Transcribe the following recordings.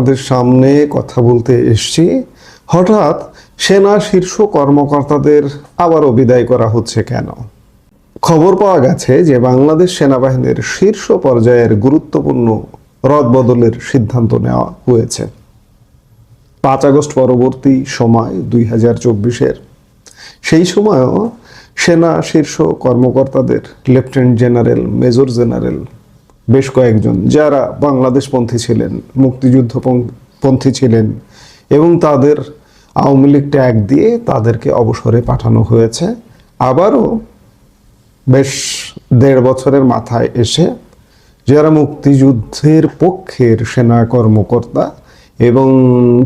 আপনাদের সামনে কথা বলতে এসেছি। হঠাৎ সেনা শীর্ষ কর্মকর্তাদের আবারও বিদায় করা হচ্ছে কেন? খবর পাওয়া গেছে যে বাংলাদেশ সেনাবাহিনীর শীর্ষ পর্যায়ের গুরুত্বপূর্ণ রদবদলের সিদ্ধান্ত নেওয়া হয়েছে 5 আগস্ট পরবর্তী সময় 2024-এর। সেই সময়ও সেনা শীর্ষ কর্মকর্তাদের লেফটেন্যান্ট জেনারেল, মেজর জেনারেল বেশ কয়েকজন যারা বাংলাদেশপন্থী ছিলেন, মুক্তিযুদ্ধপন্থী ছিলেন এবং তাদের আওয়ামী লীগ ট্যাগ দিয়ে তাদেরকে অবসরে পাঠানো হয়েছে। আবারও বেশ 1.5 বছরের মাথায় এসে যারা মুক্তিযুদ্ধের পক্ষের সেনা কর্মকর্তা এবং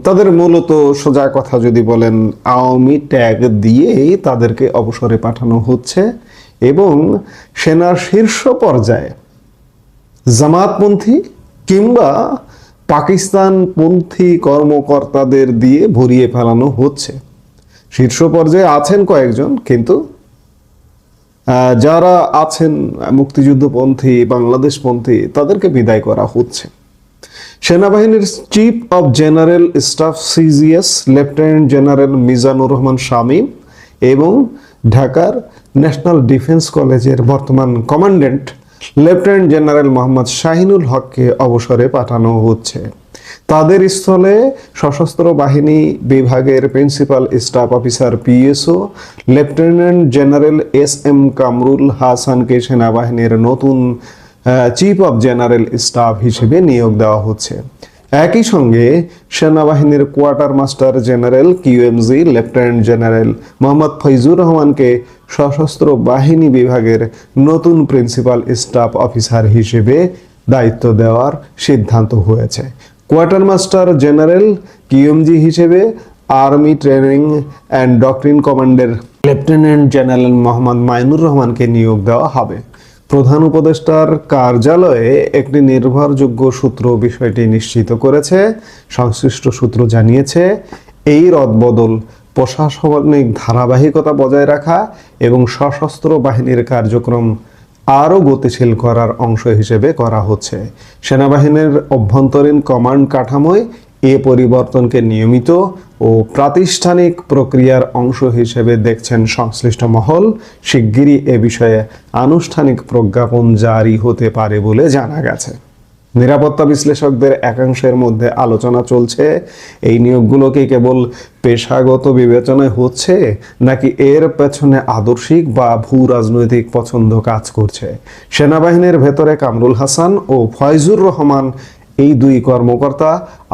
তাদের মূলত সোজা কথা যদি বলেন আওয়ামী ট্যাগ দিয়েই তাদেরকে অবসরে পাঠানো হচ্ছে এবং সেনার শীর্ষ পর্যায়ে জামাতপন্থী কিংবা পাকিস্তানপন্থী কর্মকর্তাদের দিয়ে ভরিয়ে ফেলানো হচ্ছে। শীর্ষ পর্যায়ে আছেন কয়েকজন, কিন্তু যারা আছেন মুক্তিযুদ্ধপন্থী, বাংলাদেশপন্থী তাদেরকে বিদায় করা হচ্ছে। সেনাবাহিনীর chief of general staff CGS lieutenant general Mizanur Rahman Shamim এবং ঢাকার ন্যাশনাল ডিফেন্স কলেজের বর্তমান commandant lieutenant general Mohammad Shahinul হককে অবসরে পাঠানো হচ্ছে। তাদের স্থলে সশস্ত্র বাহিনী বিভাগের principal staff officer PSO lieutenant general SM. Kamrul হাসানকে সেনাবাহিনীর নতুন চিফ অব জেনারেল স্টাফ হিসেবে নিয়োগ দেওয়া হচ্ছে। একই সঙ্গে সেনাবাহিনীর quarter master general QMG lieutenant general Mohammad Faizur রহমানকে সশস্ত্র বাহিনী বিভাগের নতুন প্রিন্সিপাল স্টাফ অফিসার হিসেবে দায়িত্ব দেওয়ার সিদ্ধান্ত হয়েছে। কোয়ার্টার মাস্টার জেনারেল কিউএমজি হিসেবে আর্মি ট্রেনিং অ্যান্ড ডক্ট্রিন কমান্ডের লেফটেন্যান্ট জেনারেল মোহাম্মদ মাইনুর রহমানকে নিয়োগ দেওয়া হবে। প্রধান উপদেষ্টার কার্যালয়ে একটি নির্ভরযোগ্য সূত্র বিষয়টি নিশ্চিত করেছে। সংশ্লিষ্ট সূত্র জানিয়েছে, এই রদবদল প্রশাসনিক ধারাবাহিকতা বজায় রাখা এবং সশস্ত্র বাহিনীর কার্যক্রম আরও গতিশীল করার অংশ হিসেবে করা হচ্ছে। সেনাবাহিনীর অভ্যন্তরীণ কমান্ড কাঠামোয় এ পরিবর্তনকে নিয়মিত ও প্রাতিষ্ঠানিক প্রক্রিয়ার অংশ হিসেবে দেখছেন সংশ্লিষ্ট মহল। শিগগিরই এ বিষয়ে আনুষ্ঠানিক প্রজ্ঞাপন জারি হতে পারে বলে জানা গেছে। নিরাপত্তা বিশ্লেষকদের একাংশের মধ্যে আলোচনা চলছে, এই নিয়োগগুলোকে কেবল পেশাগত বিবেচনায় হচ্ছে নাকি এর পেছনে আদর্শিক বা ভূ রাজনৈতিক পছন্দ কাজ করছে। সেনাবাহিনীর ভেতরে কামরুল হাসান ও ফয়জুর রহমান এই দুই কর্মকর্তা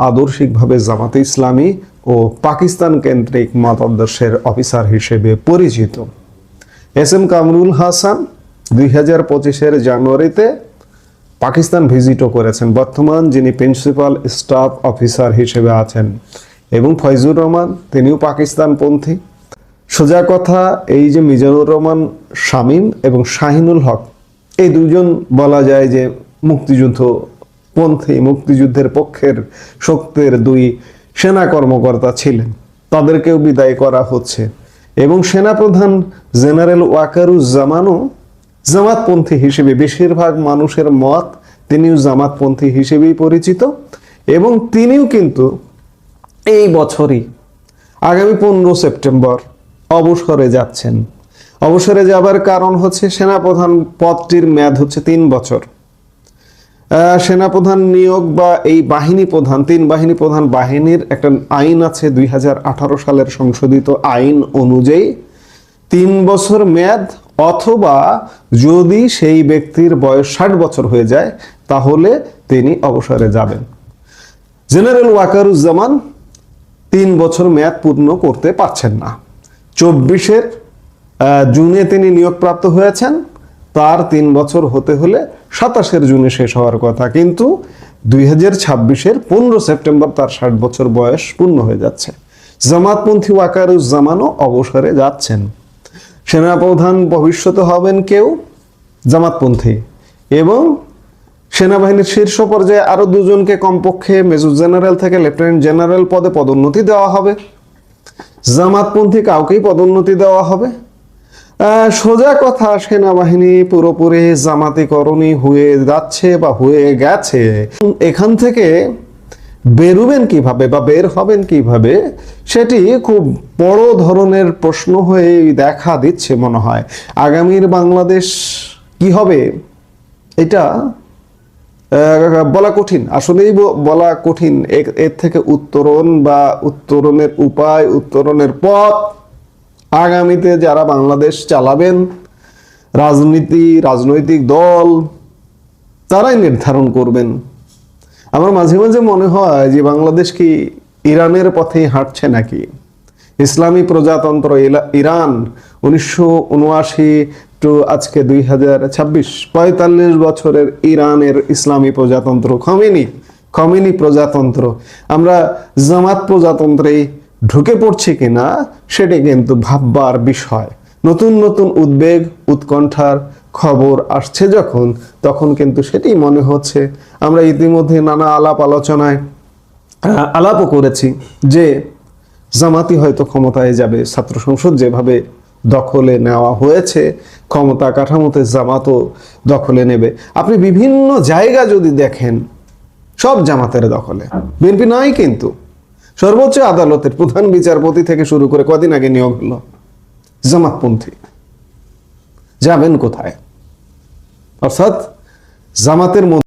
আদর্শিকভাবে জামাতে ইসলামী ও পাকিস্তান কেন্দ্রিক মতাদর্শের অফিসার হিসেবে পরিচিত। এস.এম. কামরুল হাসান 2025-এর জানুয়ারিতে পাকিস্তান ভিজিটও করেছেন, বর্তমান যিনি প্রিন্সিপাল স্টাফ অফিসার হিসেবে আছেন, এবং ফয়জুর রহমান তিনিও পাকিস্তানপন্থী। সোজা কথা, এই যে মিজানুর রহমান শামীম এবং শাহিনুল হক, এই দুজন বলা যায় যে মুক্তিযুদ্ধের পক্ষের শক্তির দুই সেনা কর্মকর্তা ছিলেন, তাদেরকেও বিদায় করা হচ্ছে। এবং সেনাপ্রধান জেনারেল ওয়াকারুজ্জামানও জামাতপন্থী হিসেবে, বেশিরভাগ মানুষের মত তিনিও জামাতপন্থী হিসেবেই পরিচিত এবং তিনিও কিন্তু এই বছরই আগামী 15 সেপ্টেম্বর অবসরে যাচ্ছেন। অবসরে যাবার কারণ হচ্ছে সেনাপ্রধান পদটির মেয়াদ হচ্ছে 3 বছর। সেনাপ্রধান নিয়োগ বা এই বাহিনী প্রধান, 3 বাহিনী প্রধান বাহিনীর একটা আইন আছে, 2018 সালের সংশোধিত আইন অনুযায়ী 3 বছর মেয়াদ, অথবা যদি সেই ব্যক্তির বয়স 60 বছর হয়ে যায় তাহলে তিনি অবসরে যাবেন। জেনারেল ওয়াকারুজ্জামান 3 বছর মেয়াদ পূর্ণ করতে পারছেন না। 24-এর জুনে তিনি নিয়োগপ্রাপ্ত হয়েছেন, তার 3 বছর হতে হলে 27-এর জুনে শেষ হওয়ার কথা, কিন্তু 2026-এর 15 সেপ্টেম্বর তার 60 বছর বয়স পূর্ণ হয়ে যাচ্ছে। জামাতপন্থী ওয়াকারুজ্জামানও অবসরে যাচ্ছেন। সেনাপ্রধান ভবিষ্যতে হবেন কেউ জামাতপন্থী, এবং সেনাবাহিনীর শীর্ষ পর্যায়ে আরো 2 জনকে কমপক্ষে মেজর জেনারেল থেকে লেফটেন্যান্ট জেনারেল পদে পদোন্নতি দেওয়া হবে। জামাতপন্থী কাউকেই পদোন্নতি দেওয়া হবে। সোজা কথা, সেনাবাহিনী পুরোপুরি জামাতিকরণই হয়ে যাচ্ছে বা হয়ে গেছে। এখান থেকে বেরুবেন কিভাবে বা বের হবেন কিভাবে, সেটি খুব বড় ধরনের প্রশ্ন হয়ে দেখা দিচ্ছে মনে হয়। আগামীর বাংলাদেশ কি হবে এটা বলা কঠিন, আসলেই বলা কঠিন। এর থেকে উত্তরণ বা উত্তরণের উপায়, উত্তরণের পথ আগামীতে যারা বাংলাদেশ চালাবেন, রাজনৈতিক দল, তারাই নির্ধারণ করবেন। আমার মাঝে মাঝে মনে হয় যে বাংলাদেশ কি ইরানের পথেই হাঁটছে নাকি। ইসলামী প্রজাতন্ত্র ইরান 1979 টু আজকে 2026, 45 বছরের ইরানের ইসলামী প্রজাতন্ত্র খমেনি প্রজাতন্ত্র। আমরা জামাত প্রজাতন্ত্রে ঢুকে পড়ছি কিনা সেটি কিন্তু ভাববার বিষয়। নতুন নতুন উদ্বেগ, উৎকণ্ঠার খবর আসছে যখন, তখন কিন্তু সেটি মনে হচ্ছে। আমরা ইতিমধ্যে নানা আলোচনায় আলাপও করেছি যে জামাতি হয়তো ক্ষমতায় যাবে, ছাত্র সংসদ যেভাবে দখলে নেওয়া হয়েছে, ক্ষমতা কাঠামোতে জামাতও দখলে নেবে। আপনি বিভিন্ন জায়গা যদি দেখেন, সব জামাতের দখলে। বিএনপি নাই, কিন্তু সর্বোচ্চ আদালতের প্রধান বিচারপতি থেকে শুরু করে কদিন আগে নিয়োগ হলো জামাতপন্থী। যাবেন কোথায়? অর্থাৎ জামাতের